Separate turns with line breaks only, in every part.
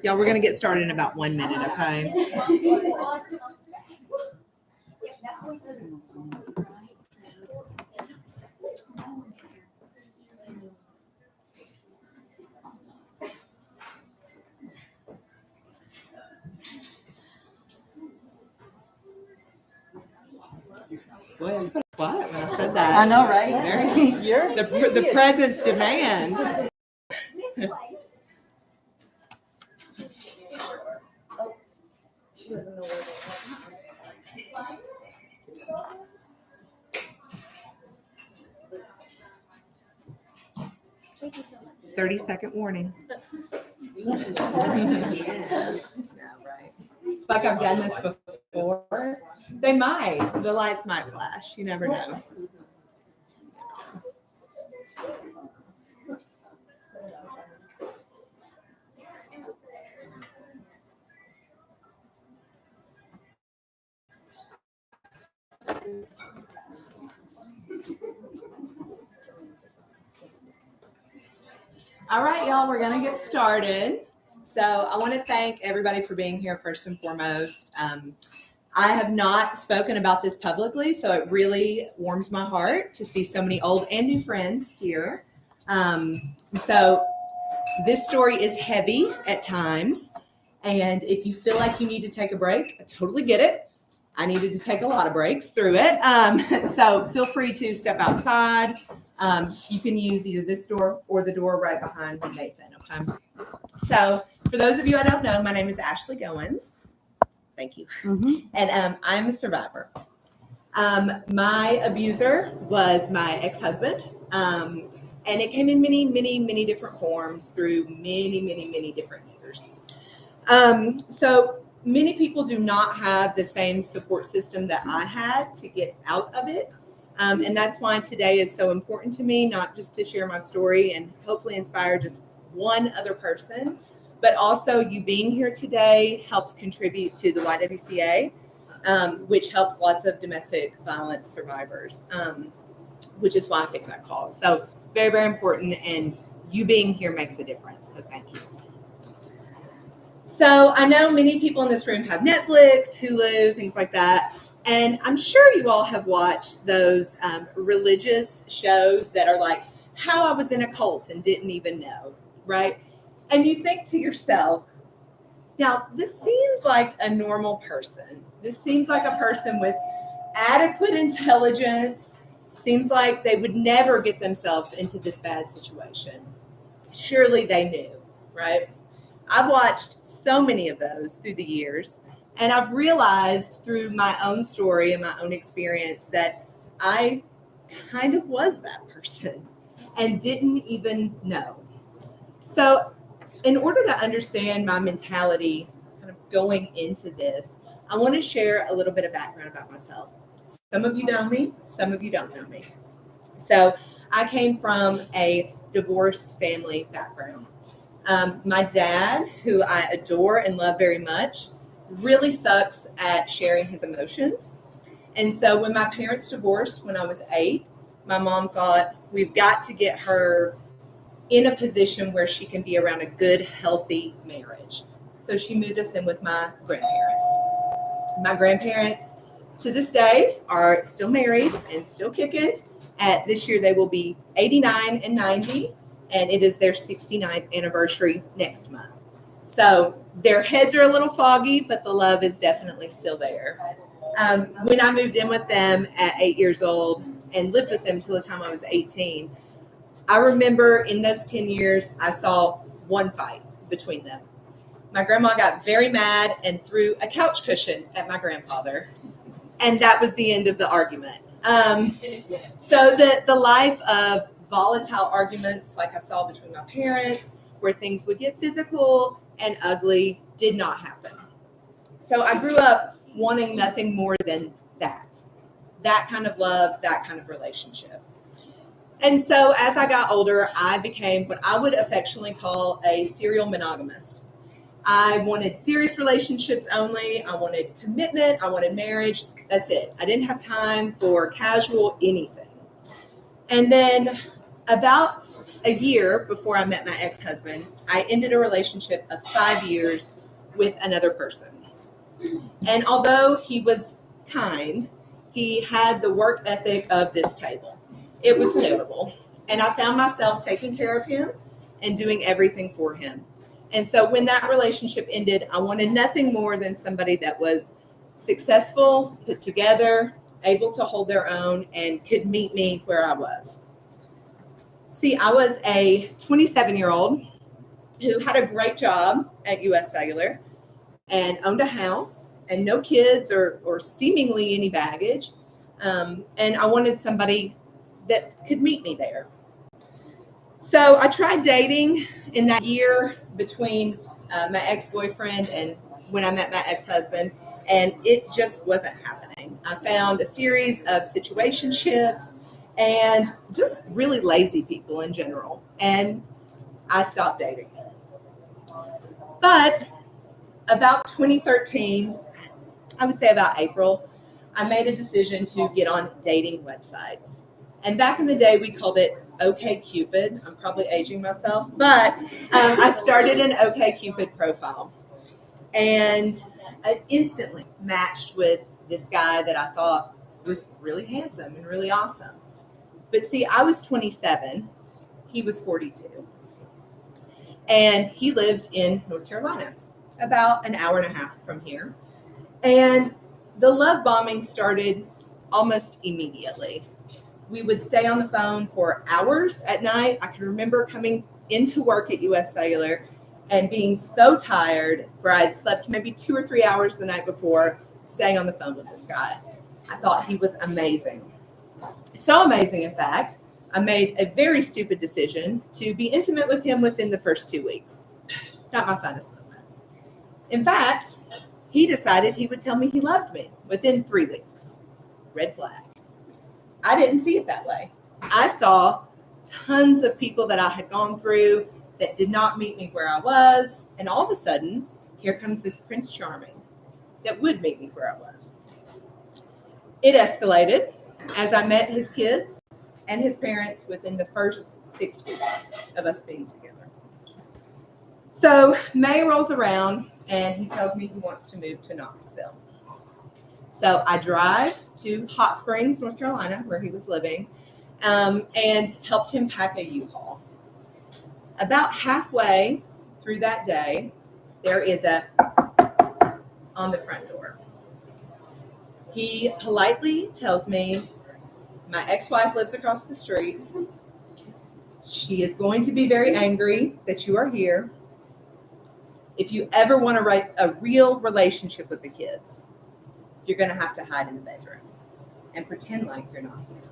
Y'all, we're going to get started in about 1 minute, okay? Boy, I'm put quiet when I said that.
I know, right?
The presence demands.
She doesn't know where they are.
30-second warning.
Yeah, right.
It's like I've done this before. They might. The lights might flash. You never know. All right, y'all, we're going to get started. So I want to thank everybody for being here first and foremost. I have not spoken about this publicly, so it really warms my heart to see so many old and new friends here. So this story is heavy at times, and if you feel like you need to take a break, I totally get it. I needed to take a lot of breaks through it. So feel free to step outside. You can use either this door or the door right behind Nathan, okay? So for those of you I don't know, my name is Ashley Goins. Thank you. Mm-hmm. And I'm a survivor. My abuser was my ex-husband, and it came in many, many, many different forms through many, many, many different years. So many people do not have the same support system that I had to get out of it. And that's why today is so important to me, not just to share my story and hopefully inspire just one other person, but also you being here today helps contribute to the YWCA, which helps lots of domestic violence survivors, which is why I picked that cause. So very, very important. And you being here makes a difference. So thank you. So I know many people in this room have Netflix, Hulu, things like that. And I'm sure you all have watched those religious shows that are like how I was in a cult and didn't even know, right? And you think to yourself, now this seems like a normal person. This seems like a person with adequate intelligence. Seems like they would never get themselves into this bad situation. Surely they knew, right? I've watched so many of those through the years, and I've realized through my own story and my own experience that I kind of was that person and didn't even know. So in order to understand my mentality kind of going into this, I want to share a little bit of background about myself. Some of you know me, some of you don't know me. So I came from a divorced family background. My dad, who I adore and love very much, really sucks at sharing his emotions. And so when my parents divorced when I was 8, my mom thought, we've got to get her in a position where she can be around a good, healthy marriage. So she moved us in with my grandparents. My grandparents, to this day, are still married and still kicking. At this year, they will be 89 and 90. And it is their 69th anniversary next month. So their heads are a little foggy, but the love is definitely still there. When I moved in with them at 8 years old and lived with them till the time I was 18, I remember in those 10 years, I saw one fight between them. My grandma got very mad and threw a couch cushion at my grandfather. And that was the end of the argument. So the life of volatile arguments like I saw between my parents, where things would get physical and ugly, did not happen. So I grew up wanting nothing more than that kind of love, that kind of relationship. And so as I got older, I became what I would affectionately call a serial monogamist. I wanted serious relationships only. I wanted commitment. I wanted marriage. That's it. I didn't have time for casual anything. And then about a year before I met my ex-husband, I ended a relationship of 5 years with another person. And although he was kind, he had the work ethic of this table. It was terrible. And I found myself taking care of him and doing everything for him. And so when that relationship ended, I wanted nothing more than somebody that was successful, put together, able to hold their own, and could meet me where I was. See, I was a 27-year-old who had a great job at US Cellular and owned a house and no kids or seemingly any baggage. And I wanted somebody that could meet me there. So I tried dating in that year between my ex-boyfriend and when I met my ex-husband, and it just wasn't happening. I found a series of situationships and just really lazy people in general, and I stopped dating. But about 2013, I would say about April, I made a decision to get on dating websites. And back in the day, we called it OkCupid. I'm probably aging myself, but I started an OkCupid profile. And I instantly matched with this guy that I thought was really handsome and really awesome. But see, I was 27, he was 42. And he lived in North Carolina, about an hour and a half from here. And the love bombing started almost immediately. We would stay on the phone for hours at night. I can remember coming into work at US Cellular and being so tired where I'd slept maybe 2 or 3 hours the night before, staying on the phone with this guy. I thought he was amazing. So amazing, in fact, I made a very stupid decision to be intimate with him within the first 2 weeks. Not my funnest moment. In fact, he decided he would tell me he loved me within 3 weeks. Red flag. I didn't see it that way. I saw tons of people that I had gone through that did not meet me where I was. And all of a sudden, here comes this Prince Charming that would meet me where I was. It escalated as I met his kids and his parents within the first 6 weeks of us being together. So May rolls around and he tells me he wants to move to Knoxville. So I drive to Hot Springs, North Carolina, where he was living, and helped him pack a U-Haul. About halfway through that day, there is a on the front door. He politely tells me, my ex-wife lives across the street. She is going to be very angry that you are here. If you ever want to write a real relationship with the kids, you're going to have to hide in the bedroom and pretend like you're not here.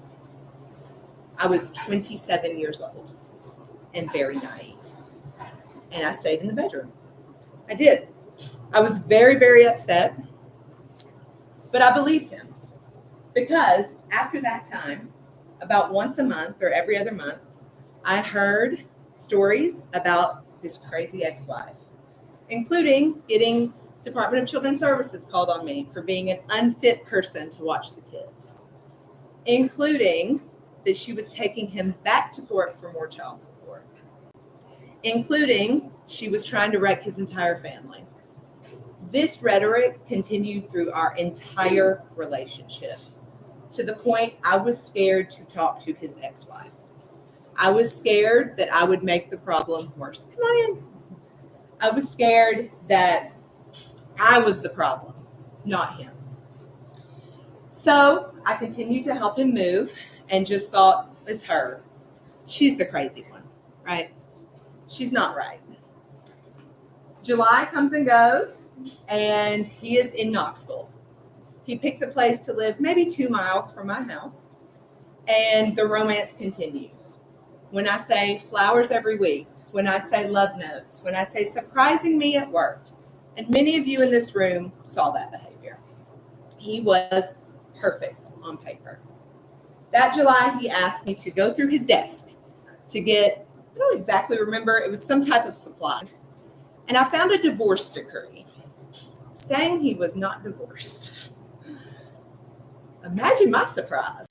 I was 27 years old and very naive. And I stayed in the bedroom. I did. I was very, very upset. But I believed him. Because after that time, about once a month or every other month, I heard stories about this crazy ex-wife, including getting Department of Children's Services called on me for being an unfit person to watch the kids, including that she was taking him back to court for more child support, including she was trying to wreck his entire family. This rhetoric continued through our entire relationship to the point I was scared to talk to his ex-wife. I was scared that I would make the problem worse. Come on in. I was scared that I was the problem, not him. So I continued to help him move and just thought, it's her. She's the crazy one, right? She's not right. July comes and goes, and he is in Knoxville. He picks a place to live maybe 2 miles from my house, and the romance continues. When I say flowers every week, when I say love notes, when I say surprising me at work, and many of you in this room saw that behavior. He was perfect on paper. That July, he asked me to go through his desk to get, I don't exactly remember, it was some type of supply. And I found a divorce decree saying he was not divorced. Imagine my surprise.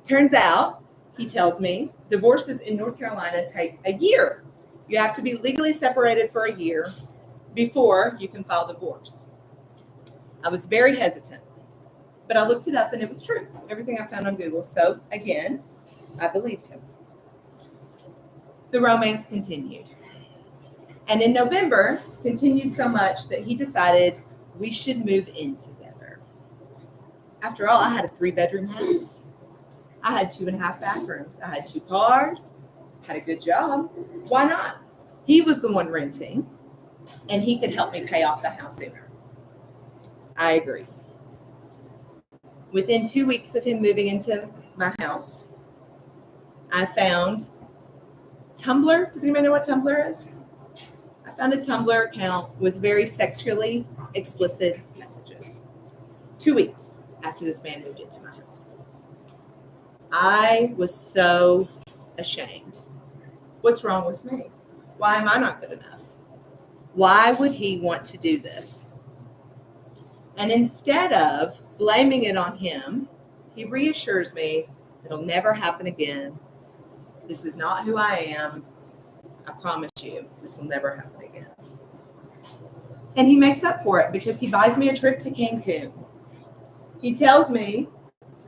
Turns out, he tells me, divorces in North Carolina take a year. You have to be legally separated for a year before you can file divorce. I was very hesitant, but I looked it up and it was true. Everything I found on Google. So again, I believed him. The romance continued. And in November, continued so much that he decided we should move in together. After all, I had a 3-bedroom house. I had 2.5 bathrooms. I had 2 cars, had a good job. Why not? He was the one renting, and he could help me pay off the house sooner. I agree. Within 2 weeks of him moving into my house, I found Tumblr. Does anybody know what Tumblr is? I found a Tumblr account with very sexually explicit messages. 2 weeks after this man moved into my house. I was so ashamed. What's wrong with me? Why am I not good enough? Why would he want to do this? And instead of blaming it on him, he reassures me it'll never happen again. This is not who I am. I promise you, this will never happen again. And he makes up for it because he buys me a trip to Cancun. He tells me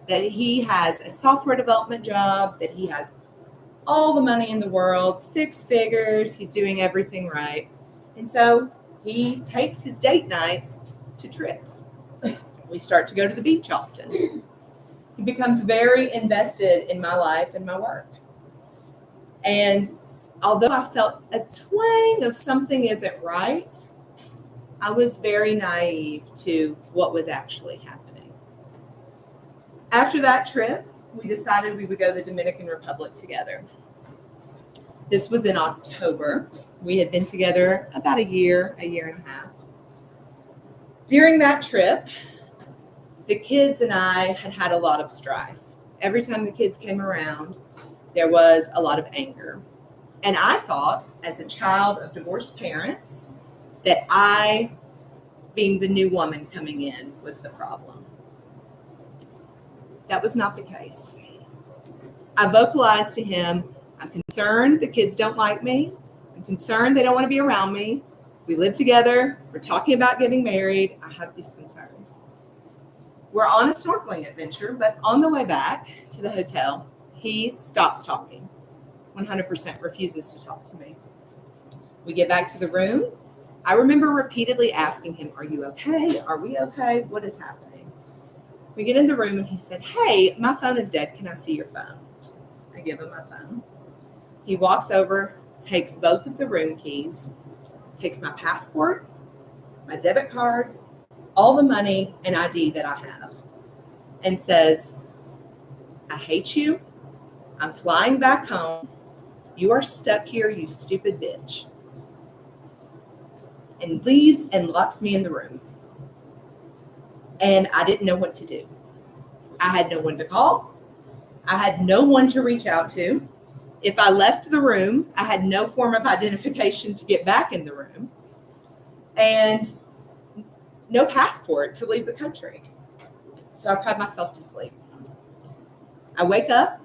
that he has a software development job, that he has all the money in the world, 6 figures, he's doing everything right. And so he takes his date nights to trips. We start to go to the beach often. He becomes very invested in my life and my work. And although I felt a twang of something isn't right, I was very naive to what was actually happening. After that trip, we decided we would go to the Dominican Republic together. This was in October. We had been together about a year and a half. During that trip, the kids and I had a lot of strife. Every time the kids came around, there was a lot of anger. And I thought, as a child of divorced parents, that I, being the new woman coming in, was the problem. That was not the case. I vocalized to him, I'm concerned the kids don't like me. I'm concerned they don't want to be around me. We live together. We're talking about getting married. I have these concerns. We're on a snorkeling adventure, but on the way back to the hotel, he stops talking. 100% refuses to talk to me. We get back to the room. I remember repeatedly asking him, are you okay? Are we okay? What is happening? We get in the room and he said, hey, my phone is dead. Can I see your phone? I give him my phone. He walks over, takes both of the room keys, takes my passport, my debit cards, all the money and ID that I have, and says, I hate you. I'm flying back home. You are stuck here, you stupid bitch. And leaves and locks me in the room. And I didn't know what to do. I had no one to call. I had no one to reach out to. If I left the room, I had no form of identification to get back in the room. And no passport to leave the country. So I cried myself to sleep. I wake up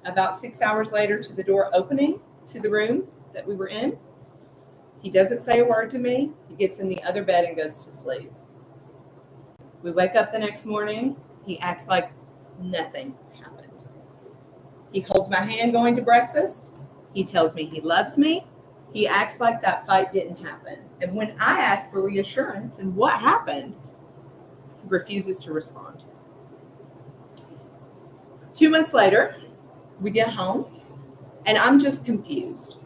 about 6 hours later to the door opening to the room that we were in. He doesn't say a word to me. He gets in the other bed and goes to sleep. We wake up the next morning. He acts like nothing happened. He holds my hand going to breakfast. He tells me he loves me. He acts like that fight didn't happen. And when I ask for reassurance and what happened, he refuses to respond. 2 months later, we get home, and I'm just confused.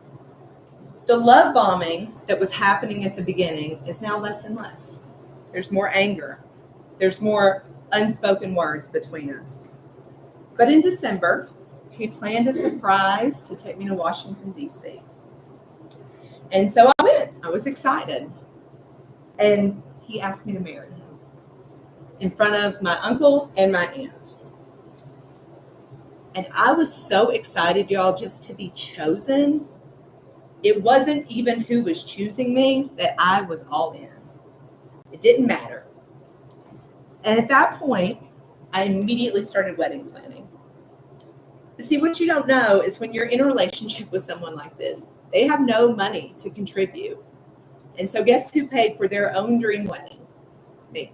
The love bombing that was happening at the beginning is now less and less. There's more anger. There's more unspoken words between us. But in December, he planned a surprise to take me to Washington, D.C. And so I went. I was excited. And he asked me to marry him in front of my uncle and my aunt. And I was so excited, y'all, just to be chosen. It wasn't even who was choosing me, that I was all in. It didn't matter. And at that point, I immediately started wedding planning. But see, what you don't know is when you're in a relationship with someone like this, they have no money to contribute. And so guess who paid for their own dream wedding? Me.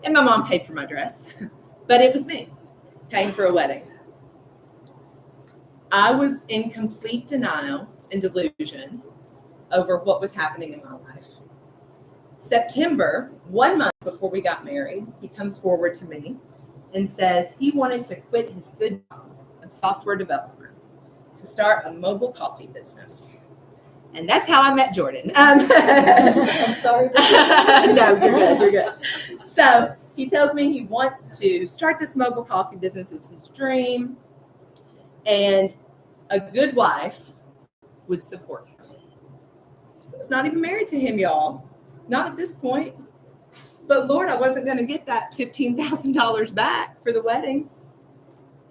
And my mom paid for my dress, but it was me paying for a wedding. I was in complete denial and delusion over what was happening in my life. September, 1 month before we got married, he comes forward to me and says he wanted to quit his good job of software development to start a mobile coffee business. And that's how I met Jordan.
I'm sorry.
No, you're good. So he tells me he wants to start this mobile coffee business. It's his dream. And a good wife would support him. I was not even married to him, y'all. Not at this point. But Lord, I wasn't going to get that $15,000 back for the wedding.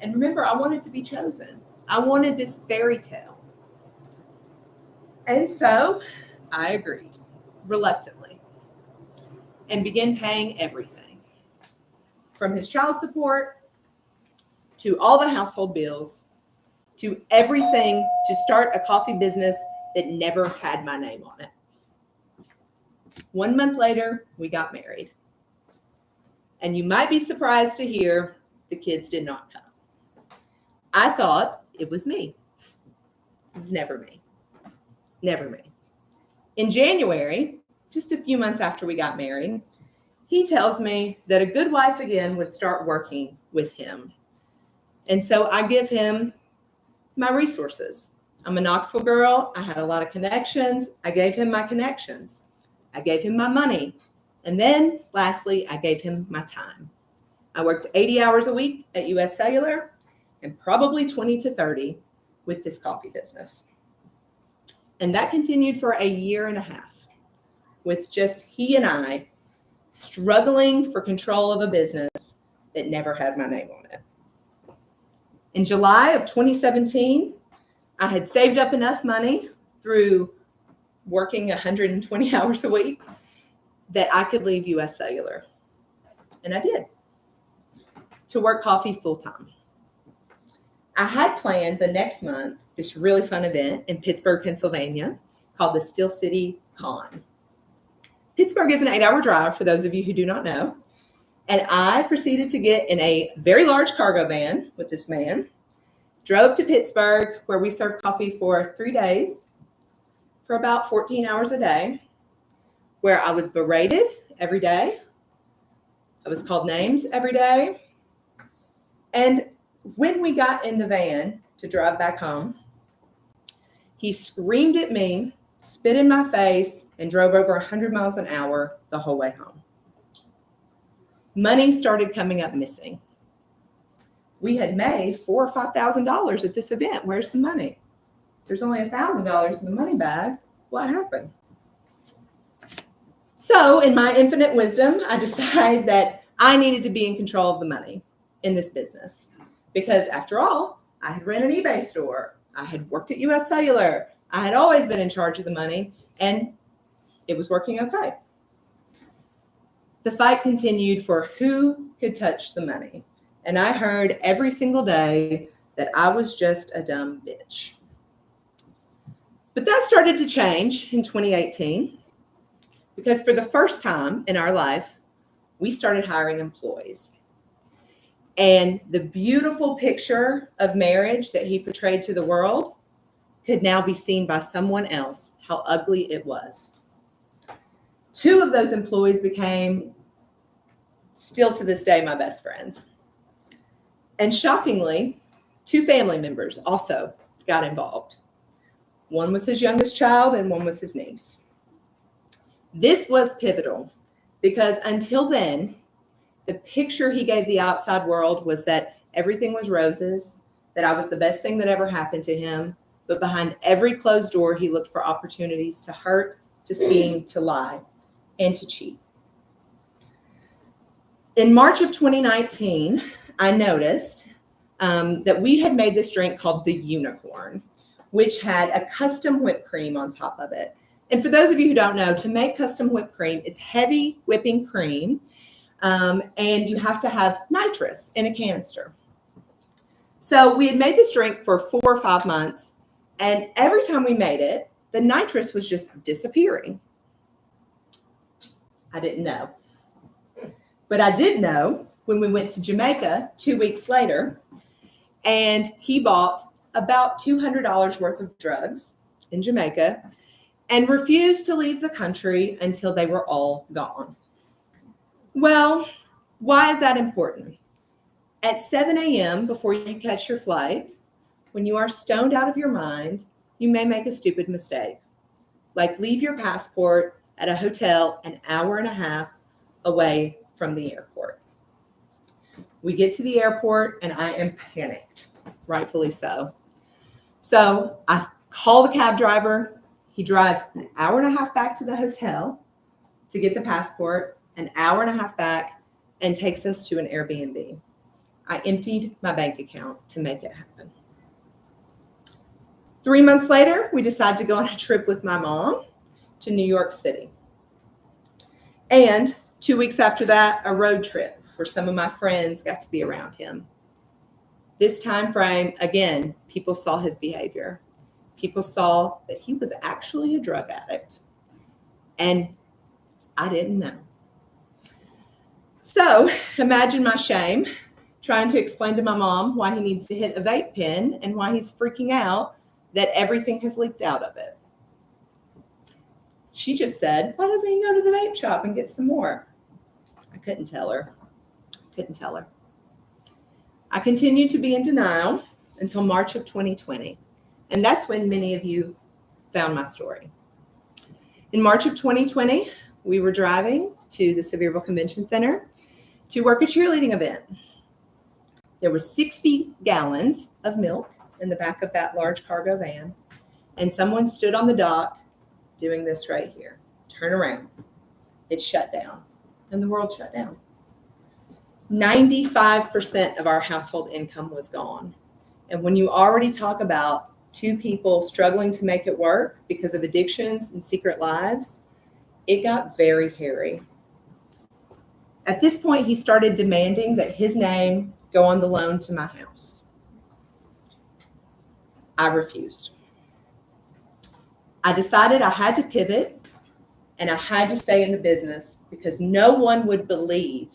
And remember, I wanted to be chosen. I wanted this fairy tale. And so I agreed, reluctantly, and began paying everything, from his child support to all the household bills to everything to start a coffee business that never had my name on it. 1 month later, we got married. And you might be surprised to hear the kids did not come. I thought it was me. It was never me. Never me. In January, just a few months after we got married, he tells me that a good wife again would start working with him. And so I give him my resources. I'm a Knoxville girl. I had a lot of connections. I gave him my connections. I gave him my money. And then lastly, I gave him my time. I worked 80 hours a week at US Cellular and probably 20 to 30 with this coffee business. And that continued for 1.5 years with just he and I struggling for control of a business that never had my name on it. In July of 2017, I had saved up enough money through working 120 hours a week that I could leave US Cellular. And I did, to work coffee full time. I had planned the next month this really fun event in Pittsburgh, Pennsylvania called the Steel City Con. Pittsburgh is an 8-hour drive for those of you who do not know. And I proceeded to get in a very large cargo van with this man, drove to Pittsburgh where we served coffee for 3 days for about 14 hours a day, where I was berated every day. I was called names every day. And when we got in the van to drive back home, he screamed at me, spit in my face, and drove over 100 miles an hour the whole way home. Money started coming up missing. We had made $4,000 or $5,000 at this event. Where's the money? There's only $1,000 in the money bag. What happened? So, in my infinite wisdom, I decided that I needed to be in control of the money in this business. Because after all, I had ran an eBay store. I had worked at US Cellular. I had always been in charge of the money, and it was working okay. The fight continued for who could touch the money. And I heard every single day that I was just a dumb bitch. But that started to change in 2018 because for the first time in our life, we started hiring employees. And the beautiful picture of marriage that he portrayed to the world could now be seen by someone else, how ugly it was. 2 of those employees became, still to this day, my best friends. And shockingly, 2 family members also got involved. One was his youngest child and one was his niece. This was pivotal because until then, the picture he gave the outside world was that everything was roses, that I was the best thing that ever happened to him. But behind every closed door, he looked for opportunities to hurt, to scheme, to lie, and to cheat. In March of 2019, I noticed that we had made this drink called the Unicorn, which had a custom whipped cream on top of it. And for those of you who don't know, to make custom whipped cream, it's heavy whipping cream. And you have to have nitrous in a canister. So we had made this drink for 4 or 5 months, and every time we made it, the nitrous was just disappearing. I didn't know. But I did know when we went to Jamaica 2 weeks later, and he bought about $200 worth of drugs in Jamaica and refused to leave the country until they were all gone. Well, why is that important? At 7 a.m. before you catch your flight, when you are stoned out of your mind, you may make a stupid mistake, like leave your passport at a hotel an hour and a half away from the airport. We get to the airport and I am panicked, rightfully so. So I call the cab driver. He drives an hour and a half back to the hotel to get the passport, an hour and a half back, and takes us to an Airbnb. I emptied my bank account to make it happen. 3 months later, we decided to go on a trip with my mom to New York City. And 2 weeks after that, a road trip where some of my friends got to be around him. This time frame, again, people saw his behavior. People saw that he was actually a drug addict. And I didn't know. So imagine my shame trying to explain to my mom why he needs to hit a vape pen and why he's freaking out that everything has leaked out of it. She just said, why doesn't he go to the vape shop and get some more? I couldn't tell her. I continued to be in denial until March of 2020. And that's when many of you found my story. In March of 2020, we were driving to the Sevierville Convention Center to work a cheerleading event. There was 60 gallons of milk in the back of that large cargo van, and someone stood on the dock doing this right here. Turn around. It shut down, and the world shut down. 95% of our household income was gone. And when you already talk about two people struggling to make it work because of addictions and secret lives, it got very hairy. At this point, he started demanding that his name go on the loan to my house. I refused. I decided I had to pivot and I had to stay in the business because no one would believe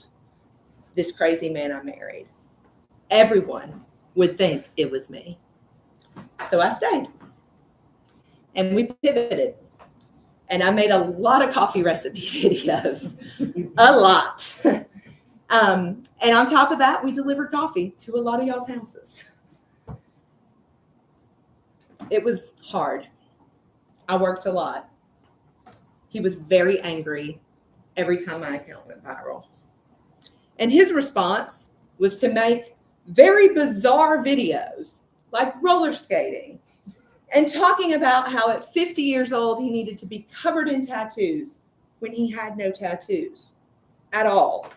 this crazy man I married. Everyone would think it was me. So I stayed. And we pivoted. And I made a lot of coffee recipe videos. A lot. And on top of that, we delivered coffee to a lot of y'all's houses. It was hard. I worked a lot. He was very angry every time my account went viral. And his response was to make very bizarre videos, like roller skating, and talking about how at 50 years old, he needed to be covered in tattoos when he had no tattoos at all.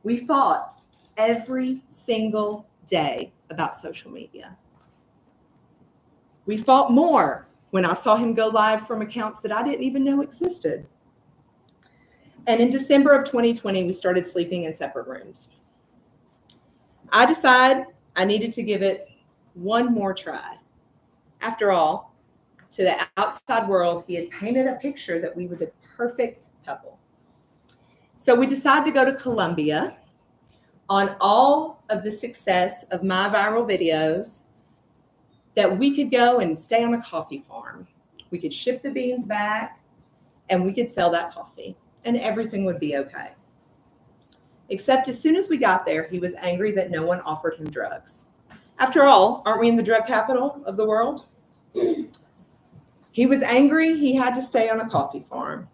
We fought every single day about social media. We fought more when I saw him go live from accounts that I didn't even know existed. And in December of 2020, we started sleeping in separate rooms. I decided I needed to give it one more try. After all, to the outside world, he had painted a picture that we were the perfect couple. So we decided to go to Colombia on all of the success of my viral videos, that we could go and stay on a coffee farm. We could ship the beans back and we could sell that coffee and everything would be okay. Except as soon as we got there, he was angry that no one offered him drugs. After all, aren't we in the drug capital of the world? He was angry he had to stay on a coffee farm.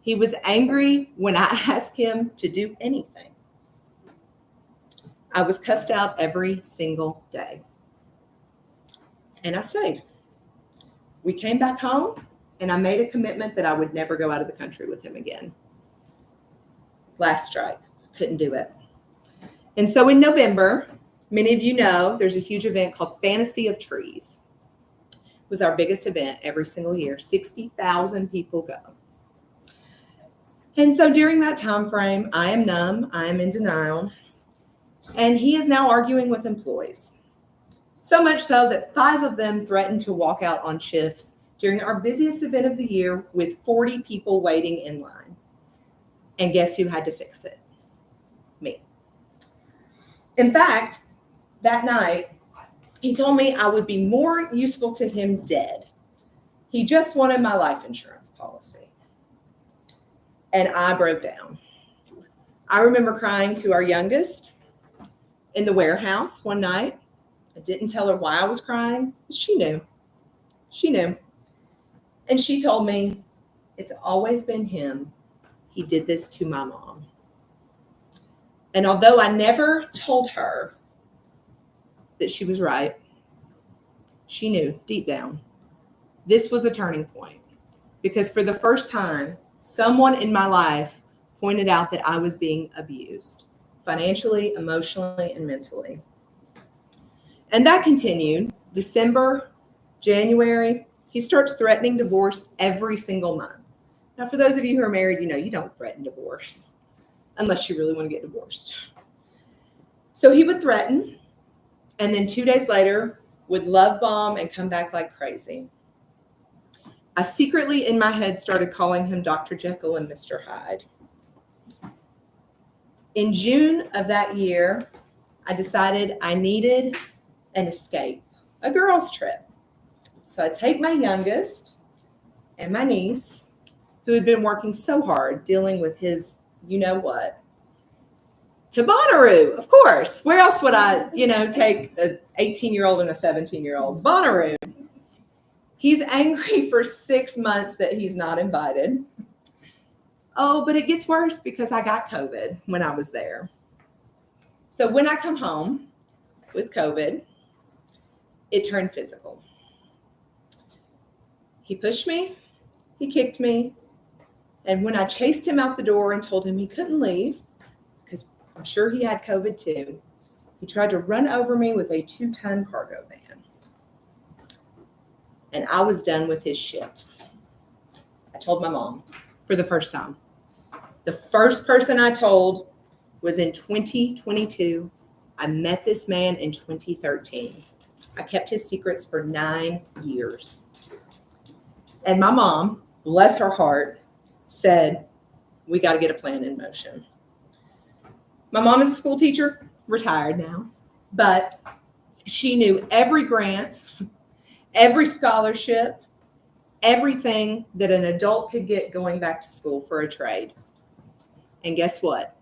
He was angry when I asked him to do anything. I was cussed out every single day. And I stayed. We came back home and I made a commitment that I would never go out of the country with him again. Last strike. Couldn't do it. And so in November, many of you know there's a huge event called Fantasy of Trees. It was our biggest event every single year. 60,000 people go. And so during that time frame, I am numb. I am in denial. And he is now arguing with employees. So much so that 5 of them threatened to walk out on shifts during our busiest event of the year with 40 people waiting in line. And guess who had to fix it? Me. In fact, that night, he told me I would be more useful to him dead. He just wanted my life insurance policy. And I broke down. I remember crying to our youngest in the warehouse one night. I didn't tell her why I was crying. She knew. She knew. And she told me, it's always been him. He did this to my mom. And although I never told her that she was right, she knew deep down this was a turning point, because for the first time, someone in my life pointed out that I was being abused financially, emotionally, and mentally. And that continued. December, January, he starts threatening divorce every single month. Now, for those of you who are married, you know you don't threaten divorce unless you really want to get divorced. So he would threaten, and then 2 days later would love bomb and come back like crazy. I secretly in my head started calling him Dr. Jekyll and Mr. Hyde. In June of that year, I decided I needed an escape, a girls' trip. So I take my youngest and my niece, who had been working so hard dealing with his you-know-what, to Bonnaroo, of course. Where else would I, take an 18-year-old and a 17-year-old? Bonnaroo. He's angry for 6 months that he's not invited. Oh, but it gets worse because I got COVID when I was there. So when I come home with COVID, it turned physical. He pushed me, he kicked me, and when I chased him out the door and told him he couldn't leave, because I'm sure he had COVID too, he tried to run over me with a 2-ton cargo van. And I was done with his shit. I told my mom for the first time. The first person I told was in 2022. I met this man in 2013. I kept his secrets for 9 years. And my mom, bless her heart, said, we got to get a plan in motion. My mom is a school teacher, retired now, but she knew every grant, every scholarship, everything that an adult could get going back to school for a trade. And guess what?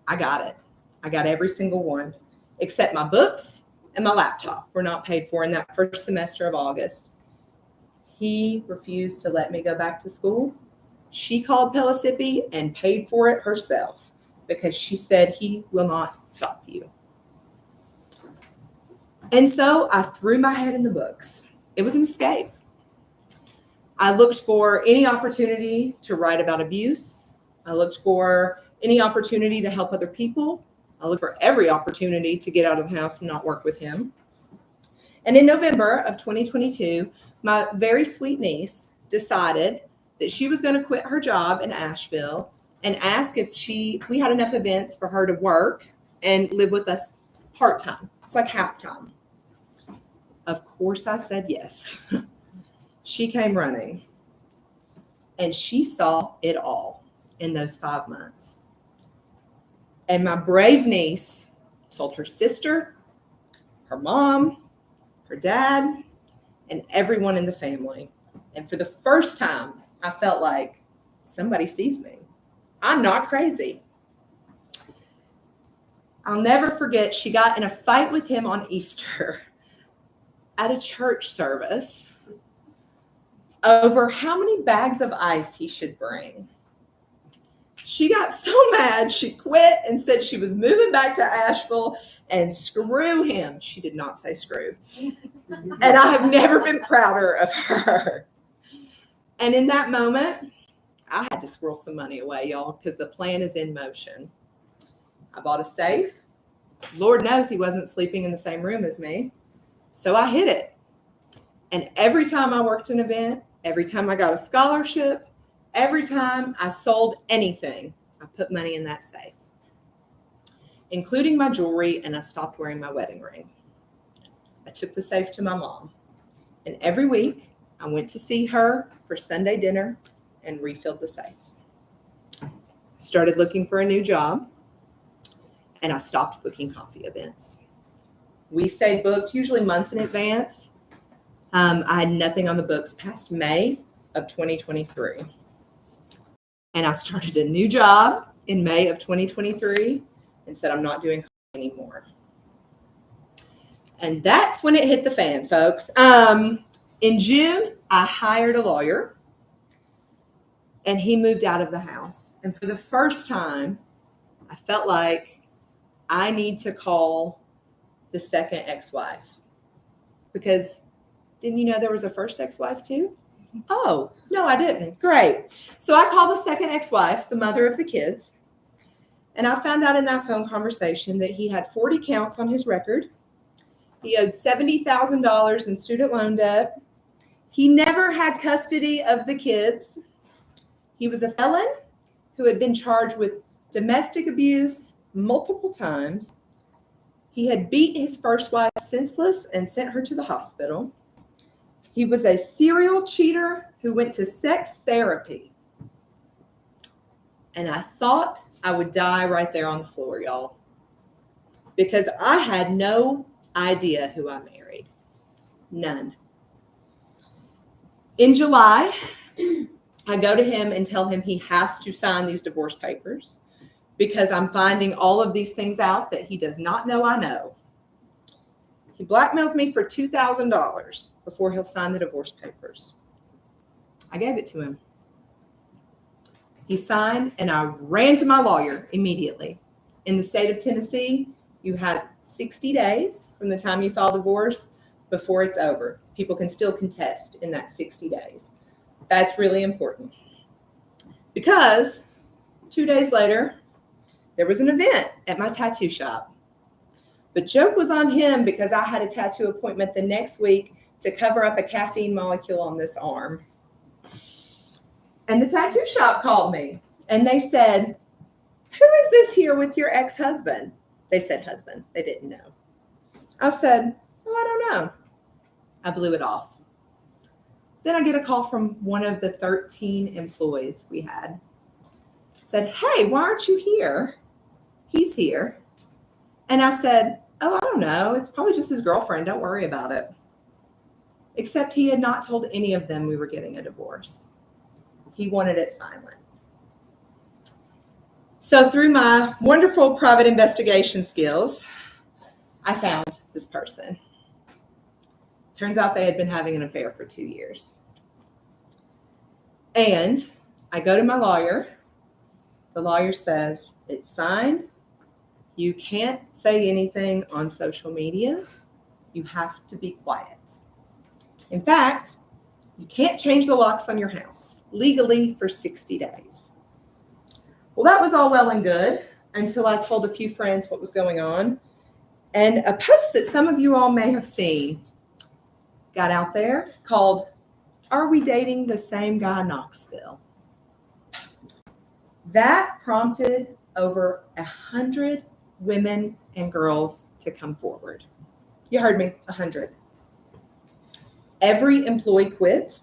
I got it. I got every single one, except my books and my laptop were not paid for in that first semester of August. He refused to let me go back to school. She called Pellissippi and paid for it herself because she said he will not stop you. And so I threw my head in the books. It was an escape. I looked for any opportunity to write about abuse. I looked for any opportunity to help other people. I looked for every opportunity to get out of the house and not work with him. And in November of 2022, my very sweet niece decided that she was going to quit her job in Asheville and ask if we had enough events for her to work and live with us part-time. It's like half-time. Of course, I said yes. She came running, and she saw it all in those 5 months. And my brave niece told her sister, her mom, her dad, and everyone in the family. And for the first time, I felt like somebody sees me. I'm not crazy. I'll never forget, she got in a fight with him on Easter at a church service over how many bags of ice he should bring. She got so mad, she quit and said she was moving back to Asheville and screw him. She did not say screw. And I have never been prouder of her. And in that moment, I had to squirrel some money away, y'all, because the plan is in motion. I bought a safe. Lord knows he wasn't sleeping in the same room as me. So I hid it. And every time I worked an event, every time I got a scholarship, every time I sold anything, I put money in that safe. including my jewelry, and I stopped wearing my wedding ring. I took the safe to my mom, and every week I went to see her for Sunday dinner and refilled the safe. Started looking for a new job, and I stopped booking coffee events. We stayed booked usually months in advance. I had nothing on the books past May of 2023. And I started a new job in May of 2023 and said, I'm not doing coffee anymore. And that's when it hit the fan, folks. In June, I hired a lawyer, and he moved out of the house. And for the first time, I felt like I need to call the second ex-wife. Because didn't you know there was a first ex-wife too? Oh, no, I didn't. Great. So I called the second ex-wife, the mother of the kids. And I found out in that phone conversation that he had 40 counts on his record. He owed $70,000 in student loan debt. He never had custody of the kids. He was a felon who had been charged with domestic abuse multiple times. He had beat his first wife senseless and sent her to the hospital. He was a serial cheater who went to sex therapy. And I thought I would die right there on the floor, y'all, because I had no idea who I married. None. In July, I go to him and tell him he has to sign these divorce papers because I'm finding all of these things out that he does not know I know. He blackmails me for $2,000 before he'll sign the divorce papers. I gave it to him. He signed, and I ran to my lawyer immediately. In the state of Tennessee, you have 60 days from the time you file divorce before it's over. People can still contest in that 60 days. That's really important. Because 2 days later, there was an event at my tattoo shop. The joke was on him because I had a tattoo appointment the next week to cover up a caffeine molecule on this arm. And the tattoo shop called me and they said, who is this here with your ex-husband? They said husband. They didn't know. I said, oh, I don't know. I blew it off. Then I get a call from one of the 13 employees we had. Said, hey, why aren't you here? He's here. And I said, oh, I don't know. It's probably just his girlfriend. Don't worry about it. Except he had not told any of them we were getting a divorce. He wanted it silent. So through my wonderful private investigation skills, I found this person. Turns out they had been having an affair for 2 years. And I go to my lawyer. The lawyer says, it's signed. You can't say anything on social media. You have to be quiet. In fact, you can't change the locks on your house legally for 60 days. Well, that was all well and good until I told a few friends what was going on. And a post that some of you all may have seen got out there called, Are We Dating the Same Guy Knoxville? That prompted over 100 women and girls to come forward. You heard me, 100. Every employee quit,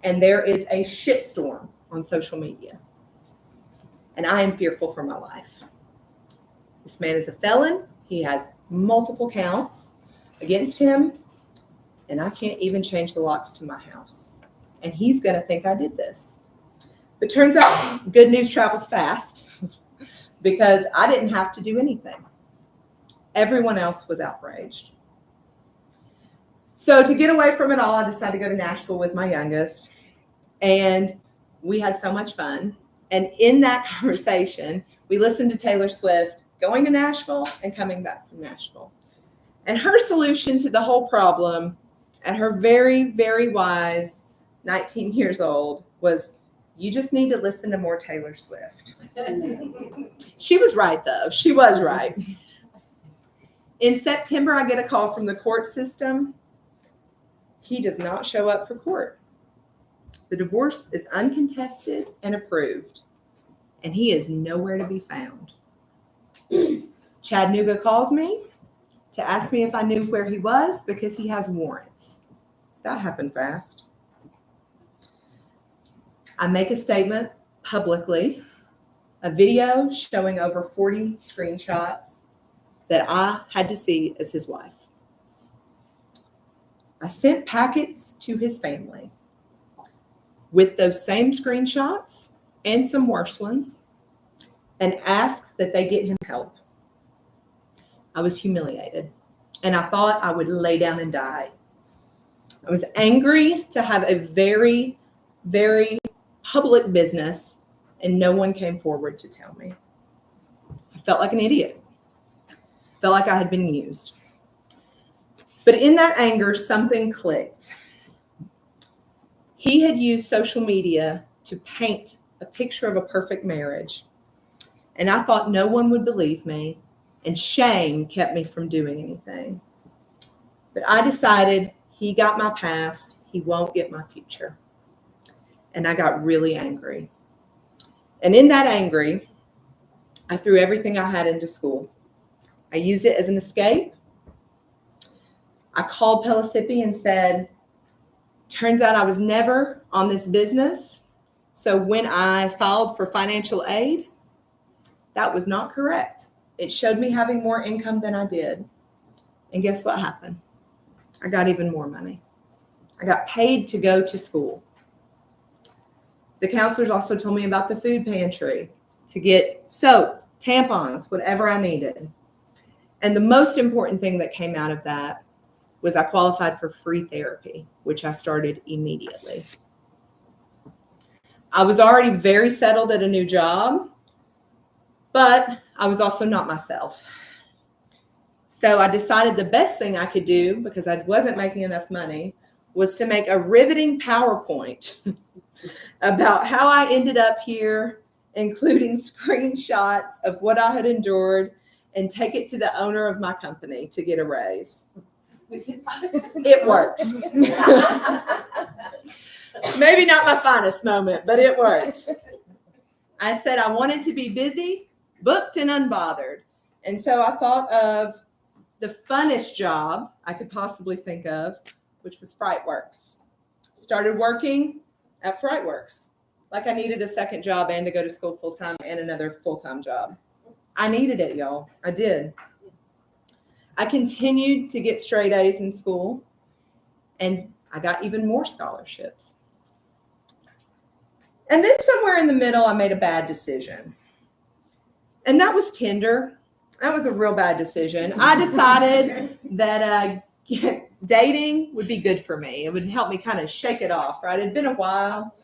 and there is a shitstorm on social media. And I am fearful for my life. This man is a felon. He has multiple counts against him, and I can't even change the locks to my house. And he's going to think I did this. But turns out good news travels fast because I didn't have to do anything. Everyone else was outraged. So to get away from it all, I decided to go to Nashville with my youngest, and we had so much fun. And in that conversation, we listened to Taylor Swift going to Nashville and coming back from Nashville. And her solution to the whole problem at her very, very wise 19 years old was, you just need to listen to more Taylor Swift. She was right, though. She was right. In September, I get a call from the court system. He does not show up for court. The divorce is uncontested and approved, and he is nowhere to be found. Chattanooga calls me to ask me if I knew where he was because he has warrants. That happened fast. I make a statement publicly, a video showing over 40 screenshots that I had to see as his wife. I sent packets to his family with those same screenshots and some worse ones and asked that they get him help. I was humiliated and I thought I would lay down and die. I was angry to have a very, very public business and no one came forward to tell me. I felt like an idiot. Felt like I had been used. But in that anger, something clicked. He had used social media to paint a picture of a perfect marriage. And I thought no one would believe me, and shame kept me from doing anything. But I decided he got my past, he won't get my future. And I got really angry. And in that anger, I threw everything I had into school. I used it as an escape. I called Pellissippi and said, turns out I was never on this business. So when I filed for financial aid, that was not correct. It showed me having more income than I did. And guess what happened? I got even more money. I got paid to go to school. The counselors also told me about the food pantry to get soap, tampons, whatever I needed. And the most important thing that came out of that was I qualified for free therapy, which I started immediately. I was already very settled at a new job, but I was also not myself. So I decided the best thing I could do, because I wasn't making enough money, was to make a riveting PowerPoint about how I ended up here, including screenshots of what I had endured, and take it to the owner of my company to get a raise. It worked. Maybe not my finest moment, but it worked. I said I wanted to be busy, booked, and unbothered. And so I thought of the funnest job I could possibly think of, which was FrightWorks. Started working at FrightWorks. Like I needed a second job and to go to school full-time and another full-time job. I needed it, y'all. I did. I continued to get straight A's in school, and I got even more scholarships. And then somewhere in the middle, I made a bad decision. And that was Tinder. That was a real bad decision. I decided that dating would be good for me. It would help me kind of shake it off, right? It had been a while.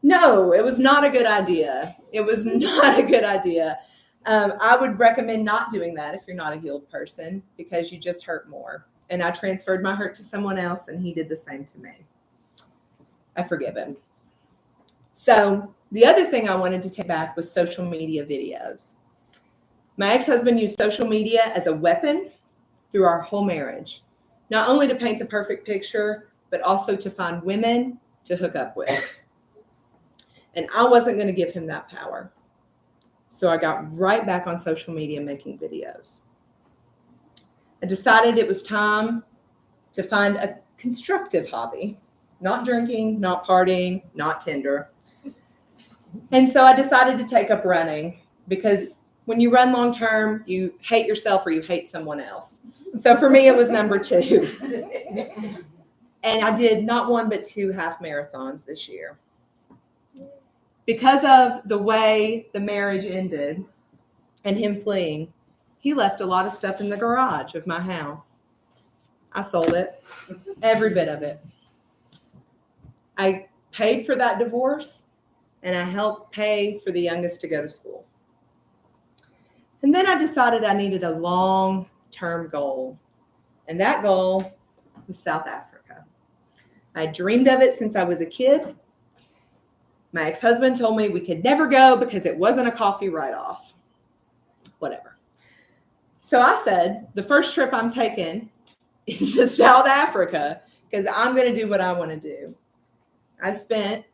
No, it was not a good idea. It was not a good idea. I would recommend not doing that if you're not a healed person, because you just hurt more. And I transferred my hurt to someone else, and he did the same to me. I forgive him. So the other thing I wanted to take back was social media videos. My ex-husband used social media as a weapon through our whole marriage, not only to paint the perfect picture, but also to find women to hook up with. And I wasn't going to give him that power. So I got right back on social media making videos. I decided it was time to find a constructive hobby, not drinking, not partying, not Tinder. And so I decided to take up running, because when you run long term, you hate yourself or you hate someone else. So for me, it was number 2. And I did not 1, but 2 half marathons this year. Because of the way the marriage ended and him fleeing, he left a lot of stuff in the garage of my house. I sold it, every bit of it. I paid for that divorce, and I helped pay for the youngest to go to school. And then I decided I needed a long-term goal, and that goal was South Africa. I dreamed of it since I was a kid. My ex-husband told me we could never go because it wasn't a coffee write-off. Whatever. So I said, the first trip I'm taking is to South Africa, because I'm going to do what I want to do. I spent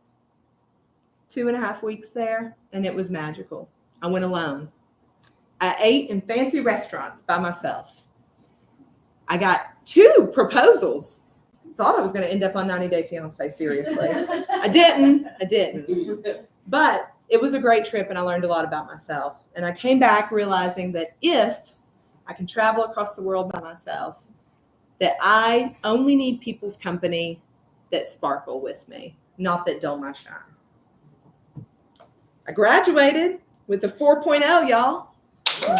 2.5 weeks there, and it was magical. I went alone. I ate in fancy restaurants by myself. I got 2 proposals. Thought I was going to end up on 90 Day Fiancé, seriously. I didn't. But it was a great trip, and I learned a lot about myself. And I came back realizing that if I can travel across the world by myself, that I only need people's company that sparkle with me, not that dull my shine. I graduated with a 4.0, y'all. Woo!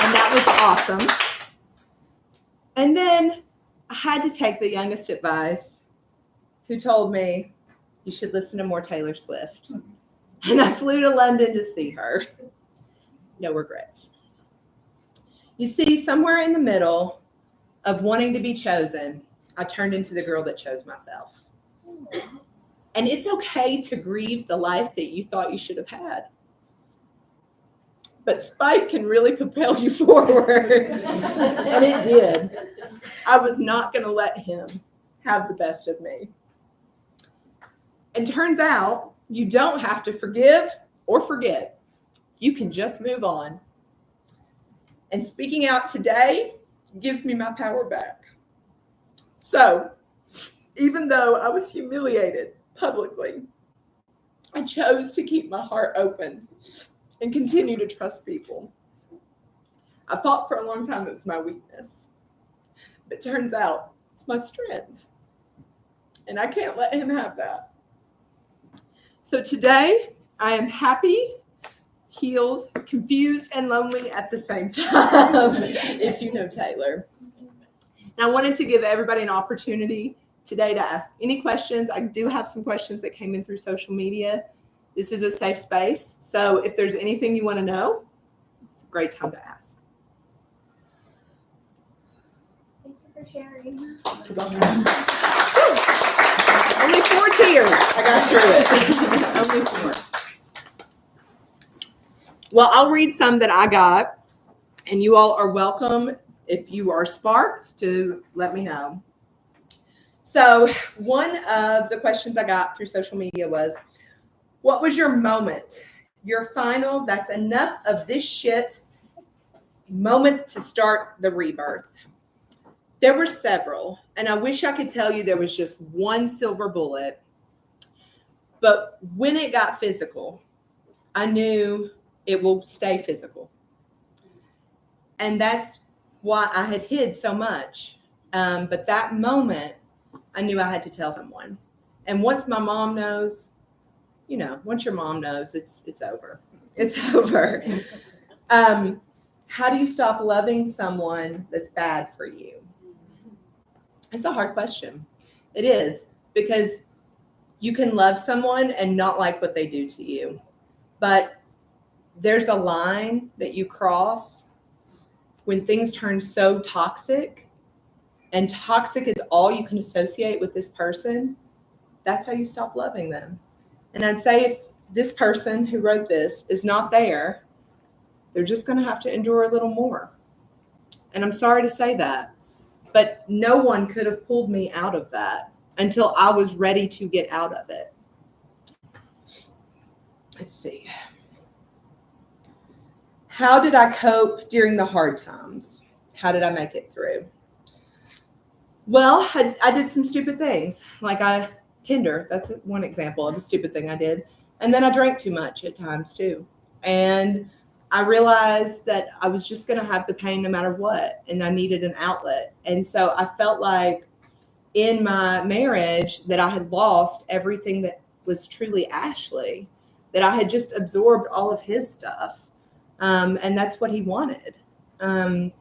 And that was awesome. And then I had to take the youngest advice, who told me, you should listen to more Taylor Swift. And I flew to London to see her. No regrets. You see, somewhere in the middle of wanting to be chosen, I turned into the girl that chose myself. And it's okay to grieve the life that you thought you should have had. But spite can really propel you forward. And it did. I was not going to let him have the best of me. And turns out you don't have to forgive or forget. You can just move on. And speaking out today gives me my power back. So, even though I was humiliated publicly, I chose to keep my heart open and continue to trust people. I thought for a long time it was my weakness, but turns out it's my strength. And I can't let him have that. So today, I am happy, healed, confused, and lonely at the same time, if you know Taylor. And I wanted to give everybody an opportunity today to ask any questions. I do have some questions that came in through social media. This is a safe space. So if there's anything you want to know, it's a great time to ask.
Thank you for sharing.
Only 4 tears. I got through it. Only 4. Well, I'll read some that I got, and you all are welcome, if you are sparked, to let me know. So one of the questions I got through social media was, what was your moment, your final, that's enough of this shit moment to start the rebirth? There were several, and I wish I could tell you there was just one silver bullet. But when it got physical, I knew it will stay physical. And that's why I had hid so much. But that moment, I knew I had to tell someone. And once my mom knows, once your mom knows, it's over. It's over. How do you stop loving someone that's bad for you? It's a hard question. It is, because you can love someone and not like what they do to you. But there's a line that you cross when things turn so toxic, and toxic is all you can associate with this person. That's how you stop loving them. And I'd say if this person who wrote this is not there, they're just going to have to endure a little more. And I'm sorry to say that, but no one could have pulled me out of that until I was ready to get out of it. Let's see. How did I cope during the hard times? How did I make it through? Well, I did some stupid things. Like Tinder, that's one example of a stupid thing I did. And then I drank too much at times too. And I realized that I was just going to have the pain no matter what. And I needed an outlet. And so I felt like in my marriage that I had lost everything that was truly Ashley, that I had just absorbed all of his stuff. And that's what he wanted. And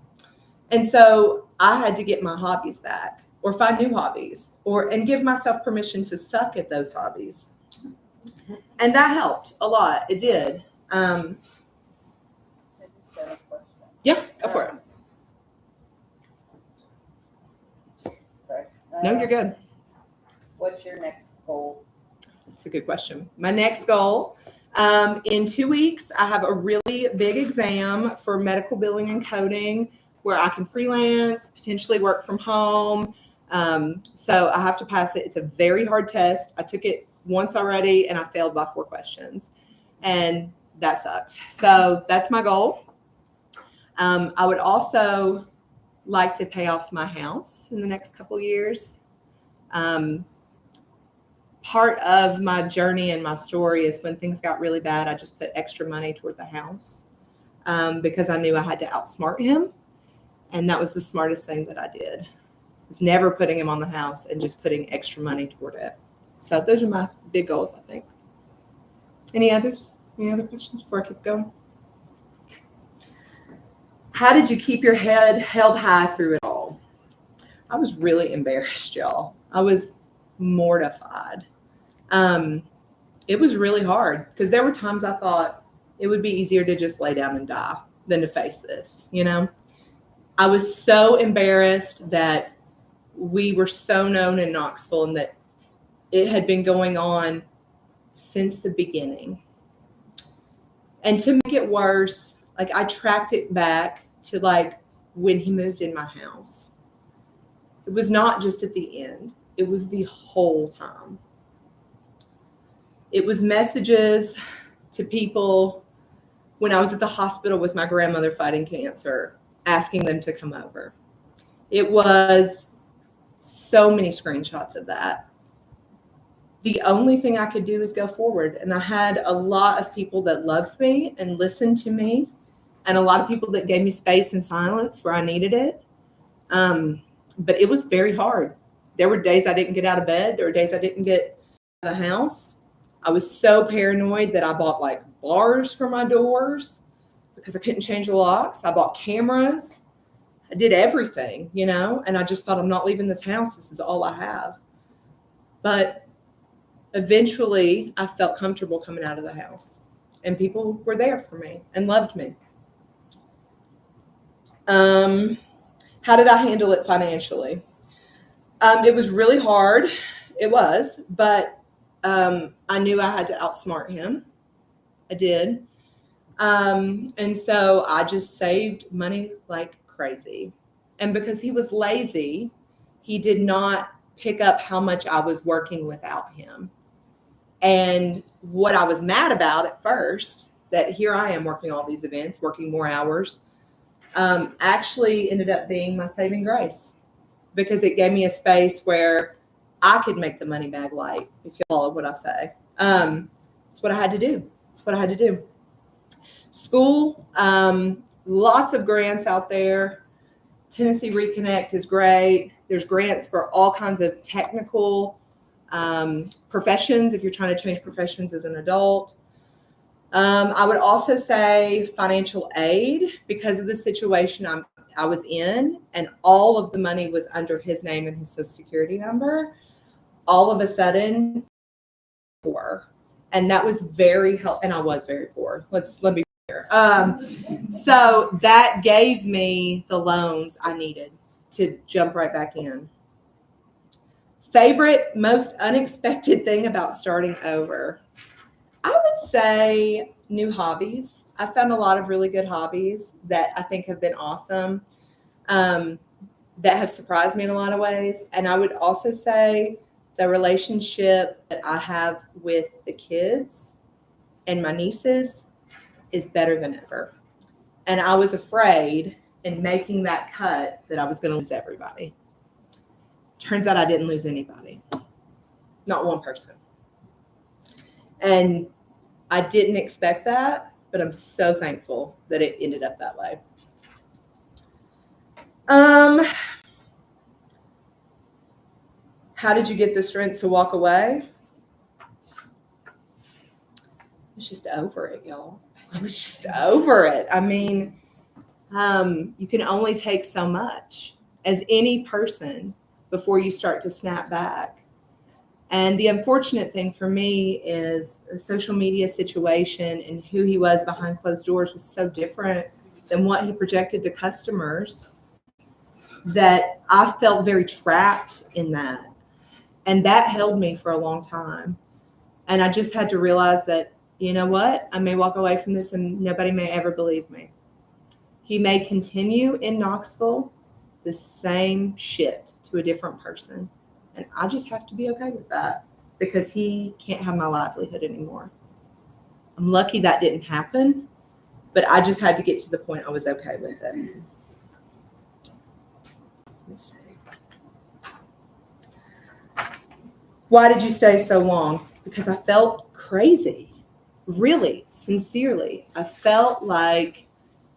so I had to get my hobbies back, or find new hobbies, and give myself permission to suck at those hobbies. And that helped a lot. It did.
I just got a question.
Yeah, go for it.
Sorry.
No, you're good.
What's your next goal?
That's a good question. My next goal, in 2 weeks, I have a really big exam for medical billing and coding where I can freelance, potentially work from home. So I have to pass it. It's a very hard test. I took it once already and I failed by 4 questions. And that sucked. So that's my goal. I would also like to pay off my house in the next couple years. Part of my journey and my story is when things got really bad, I just put extra money toward the house because I knew I had to outsmart him. And that was the smartest thing that I did. Was never putting him on the house and just putting extra money toward it. So those are my big goals, I think. Any others? Any other questions before I keep going? How did you keep your head held high through it all? I was really embarrassed, y'all. I was mortified. It was really hard because there were times I thought it would be easier to just lay down and die than to face this, you know? I was so embarrassed that we were so known in Knoxville and that it had been going on since the beginning. And to make it worse, like I tracked it back to like when he moved in my house. It was not just at the end. It was the whole time. It was messages to people when I was at the hospital with my grandmother fighting cancer, asking them to come over. It was so many screenshots of that. The only thing I could do is go forward. And I had a lot of people that loved me and listened to me, and a lot of people that gave me space and silence where I needed it. But it was very hard. There were days I didn't get out of bed. There were days I didn't get out of the house. I was so paranoid that I bought like bars for my doors because I couldn't change the locks. I bought cameras. I did everything, you know, and I just thought, I'm not leaving this house. This is all I have. But eventually I felt comfortable coming out of the house, and people were there for me and loved me. How did I handle it financially? It was really hard. It was, but I knew I had to outsmart him. I did. And so I just saved money like crazy. And because he was lazy, he did not pick up how much I was working without him. And what I was mad about at first, that here I am working all these events, working more hours, actually ended up being my saving grace, because it gave me a space where I could make the money bag light, if you follow what I say. It's what I had to do. It's what I had to do. School, lots of grants out there. Tennessee Reconnect is great. There's grants for all kinds of technical professions if you're trying to change professions as an adult. I would also say financial aid, because of the situation I was in, and all of the money was under his name and his Social Security number. All of a sudden, poor, and that was very helpful. And I was very poor. Let me be clear. So that gave me the loans I needed to jump right back in. Favorite, most unexpected thing about starting over? I would say new hobbies. I found a lot of really good hobbies that I think have been awesome, that have surprised me in a lot of ways. And I would also say the relationship that I have with the kids and my nieces is better than ever. And I was afraid in making that cut that I was going to lose everybody. Turns out I didn't lose anybody, not one person. And I didn't expect that, but I'm so thankful that it ended up that way. How did you get the strength to walk away? I was just over it, y'all. I was just over it. I mean, you can only take so much as any person before you start to snap back. And the unfortunate thing for me is the social media situation and who he was behind closed doors was so different than what he projected to customers that I felt very trapped in that. And that held me for a long time. And I just had to realize that, you know what? I may walk away from this and nobody may ever believe me. He may continue in Knoxville the same shit to a different person. And I just have to be okay with that, because he can't have my livelihood anymore. I'm lucky that didn't happen, but I just had to get to the point I was okay with it. Let's see. Why did you stay so long? Because I felt crazy. Really, sincerely. I felt like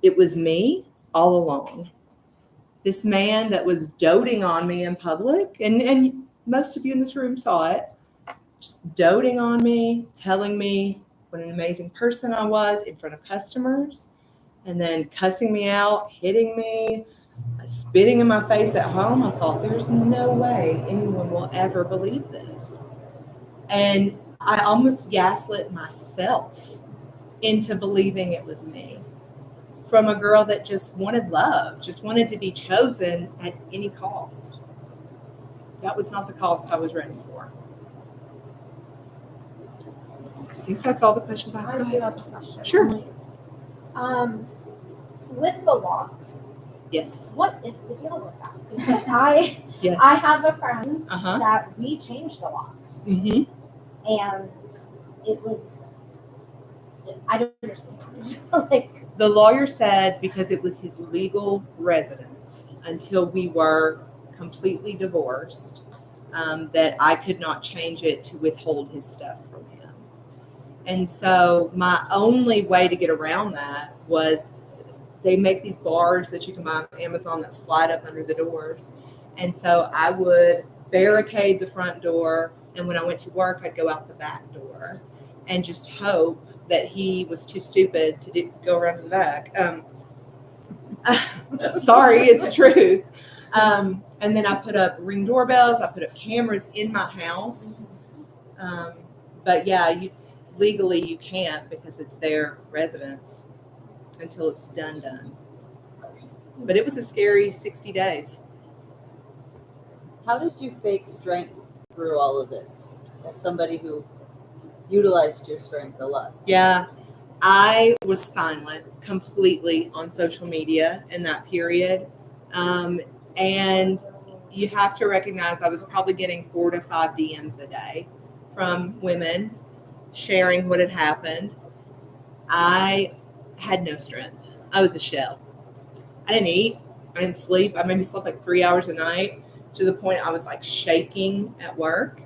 it was me all along. This man that was doting on me in public, and most of you in this room saw it, just doting on me, telling me what an amazing person I was in front of customers, and then cussing me out, hitting me, spitting in my face at home. I thought, there's no way anyone will ever believe this. And I almost gaslit myself into believing it was me, from a girl that just wanted love, just wanted to be chosen at any cost. That was not the cost I was ready for. I think that's all the questions I have.
I do have a question.
Sure.
With the locks,
Yes.
what is the deal with that? Because
Yes.
I have a friend
Uh-huh.
that we changed the locks,
Mm-hmm.
and it was, I don't understand. Like,
The lawyer said because it was his legal residence until we were completely divorced, that I could not change it to withhold his stuff from him. And so my only way to get around that was, they make these bars that you can buy on Amazon that slide up under the doors. And so I would barricade the front door, and when I went to work, I'd go out the back door and just hope that he was too stupid to go around to the back. Sorry, it's the truth. And then I put up Ring doorbells. I put up cameras in my house. But yeah, legally you can't, because it's their residence until it's done. But it was a scary 60 days.
How did you fake strength through all of this? As somebody who utilized your strength a lot.
Yeah, I was silent completely on social media in that period. And you have to recognize I was probably getting 4 to 5 DMs a day from women sharing what had happened. I had no strength. I was a shell. I didn't eat. I didn't sleep. I maybe slept like 3 hours a night, to the point I was like shaking at work.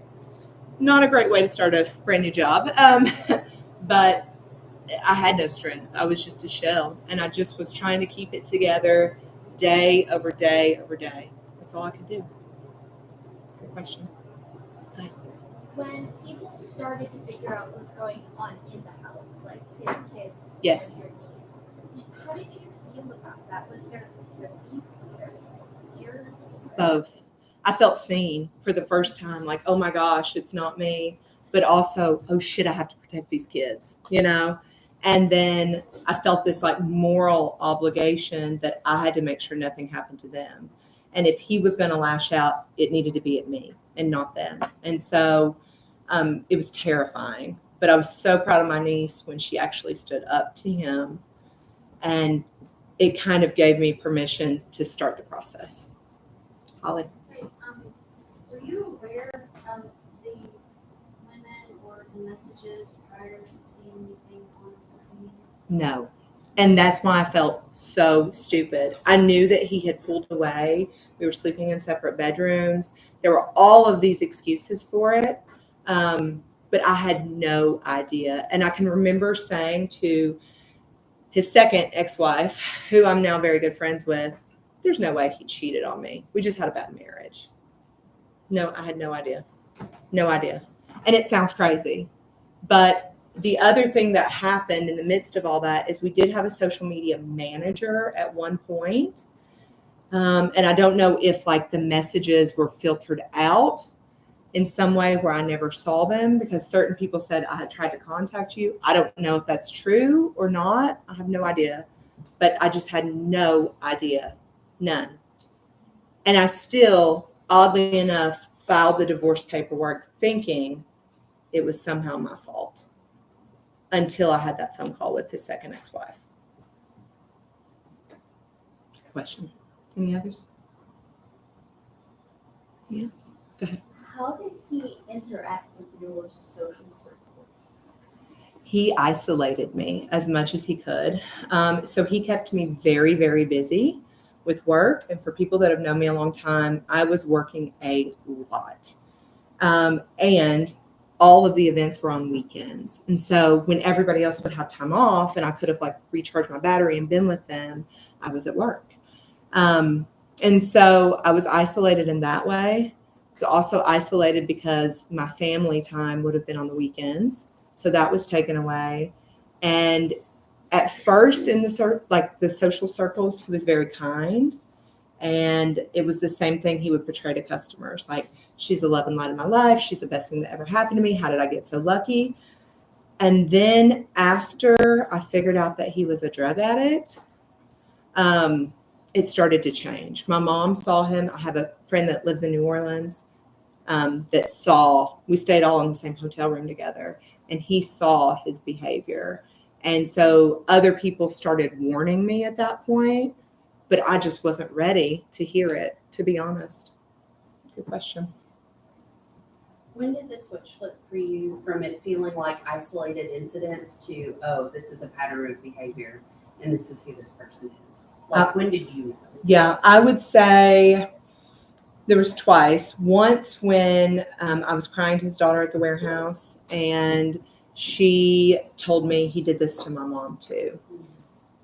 Not a great way to start a brand new job. But I had no strength. I was just a shell. And I just was trying to keep it together day over day over day. That's all I could do. Good question. Go ahead.
When people started to figure out what was going on in the house, like his kids
Yes.
and your niece, how did you feel about that? Was there relief? Was there fear?
Both. I felt seen for the first time, like, oh my gosh, it's not me. But also, oh shit, I have to protect these kids, you know? And then I felt this like moral obligation that I had to make sure nothing happened to them. And if he was going to lash out, it needed to be at me and not them. And so it was terrifying. But I was so proud of my niece when she actually stood up to him. And it kind of gave me permission to start the process. Holly?
Right, were you aware of the women or the messages prior to seeing anything on social media?
No. And that's why I felt so stupid. I knew that he had pulled away. We were sleeping in separate bedrooms. There were all of these excuses for it. But I had no idea. And I can remember saying to his second ex-wife, who I'm now very good friends with, there's no way he cheated on me. We just had a bad marriage. No, I had no idea. No idea. And it sounds crazy. But the other thing that happened in the midst of all that is we did have a social media manager at one point. And I don't know if like the messages were filtered out in some way where I never saw them, because certain people said I had tried to contact you. I don't know if that's true or not. I have no idea. But I just had no idea. None. And I still, oddly enough, filed the divorce paperwork thinking it was somehow my fault, until I had that phone call with his second ex-wife. Question. Any others? Yes. Go ahead.
How did he interact with your social circles?
he isolated me as much as he could. So he kept me very, very busy with work. And for people that have known me a long time, I was working a lot. And all of the events were on weekends. And so when everybody else would have time off and I could have like recharged my battery and been with them, I was at work. And so I was isolated in that way. So also isolated because my family time would have been on the weekends. So that was taken away. And at first in the social circles, he was very kind. And it was the same thing he would portray to customers. Like, she's the love and light of my life. She's the best thing that ever happened to me. How did I get so lucky? And then after I figured out that he was a drug addict, it started to change. My mom saw him. I have a friend that lives in New Orleans we stayed all in the same hotel room together, and he saw his behavior. And so other people started warning me at that point, but I just wasn't ready to hear it, to be honest. Good question.
When did the switch flip for you from it feeling like isolated incidents to, oh, this is a pattern of behavior and this is who this person is? Like, when did you know?
Yeah, I would say there was twice. Once when I was crying to his daughter at the warehouse, and she told me he did this to my mom too.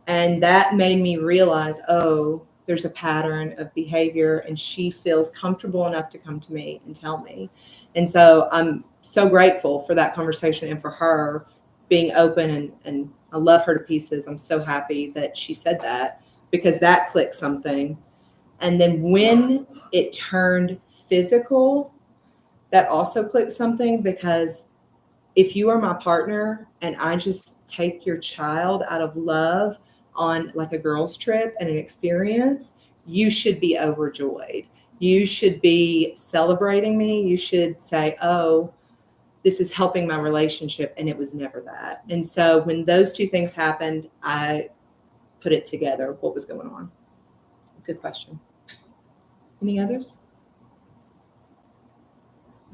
And that made me realize, oh, there's a pattern of behavior, and she feels comfortable enough to come to me and tell me. And so I'm so grateful for that conversation and for her being open, and I love her to pieces. I'm so happy that she said that, because that clicked something. And then when it turned physical, that also clicked something, because if you are my partner and I just take your child out of love on like a girls' trip and an experience, you should be overjoyed. You should be celebrating me. You should say, oh, this is helping my relationship. And it was never that. And so when those two things happened, I put it together, what was going on. Good question. Any others?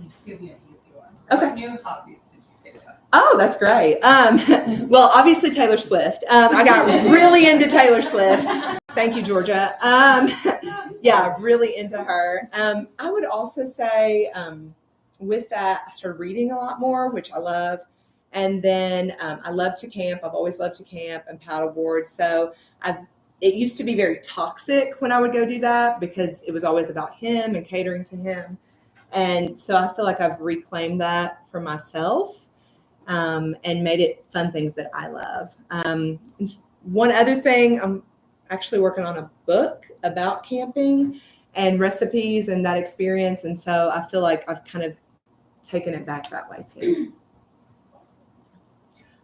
Just give me an easy one.
Okay.
What new hobbies did you take up?
Oh, that's great. Well, obviously Taylor Swift. I got really into Taylor Swift. Thank you, Georgia. Yeah, really into her. I would also say with that, I started reading a lot more, which I love. And then I love to camp. I've always loved to camp and paddleboard. So it used to be very toxic when I would go do that, because it was always about him and catering to him. And so I feel like I've reclaimed that for myself and made it fun things that I love. One other thing, I'm actually working on a book about camping and recipes and that experience. And so I feel like I've kind of taken it back that way too.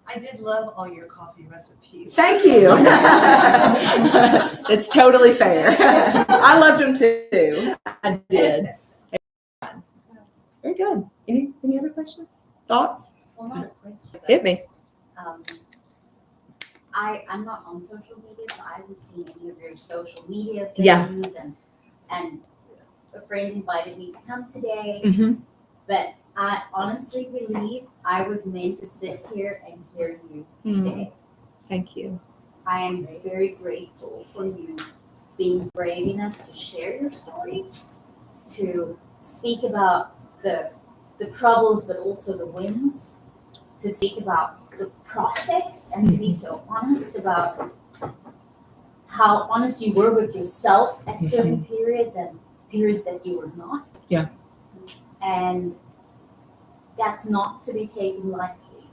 I did love all your coffee recipes.
Thank you. That's totally fair. I loved them too. I did. Very good. Any other questions? Thoughts?
Well, not a question.
Hit me.
I'm not on social media, so I haven't seen any of your social media
Yeah.
things, and a friend invited me to come today,
Mm-hmm.
but I honestly believe I was meant to sit here and hear you today.
Thank you.
I am very grateful for you being brave enough to share your story, to speak about the troubles, but also the wins, to speak about the process, and to be so honest about how honest you were with yourself at certain periods and periods that you were not.
Yeah.
And that's not to be taken lightly.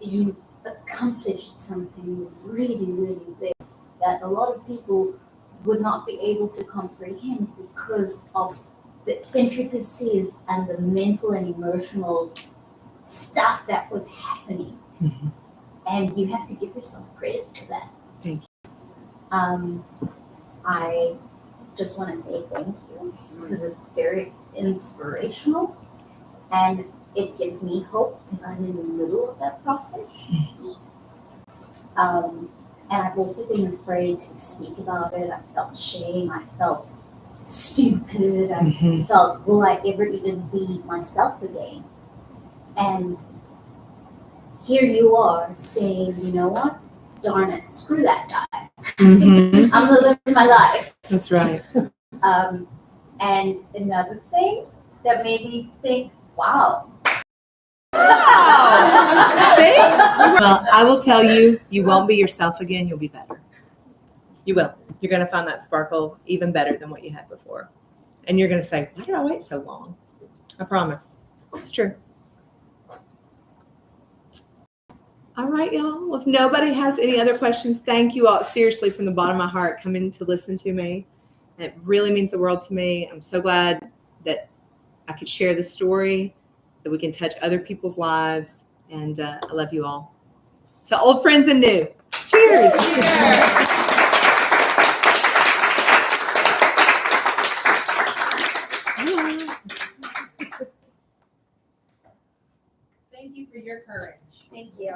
You've accomplished something really, really big that a lot of people would not be able to comprehend because of the intricacies and the mental and emotional stuff that was happening.
Mm-hmm.
And you have to give yourself credit for that.
Thank
you. I just want to say thank you, because it's very inspirational and it gives me hope, because I'm in the middle of that process. And I've also been afraid to speak about it. I felt shame. I felt stupid. I felt, will I ever even be myself again? And here you are saying, you know what? Darn it, screw that guy.
Mhm.
I'm living my life.
That's right.
And another thing that made me think, wow.
Wow. See? Well, I will tell you, you won't be yourself again. You'll be better. You will. You're going to find that sparkle even better than what you had before. And you're going to say, why did I wait so long? I promise. It's true. All right, y'all. Well, if nobody has any other questions, thank you all seriously from the bottom of my heart coming to listen to me. It really means the world to me. I'm so glad that I could share this story, that we can touch other people's lives. And I love you all. To old friends and new. Cheers.
Thank you for your courage.
Thank you.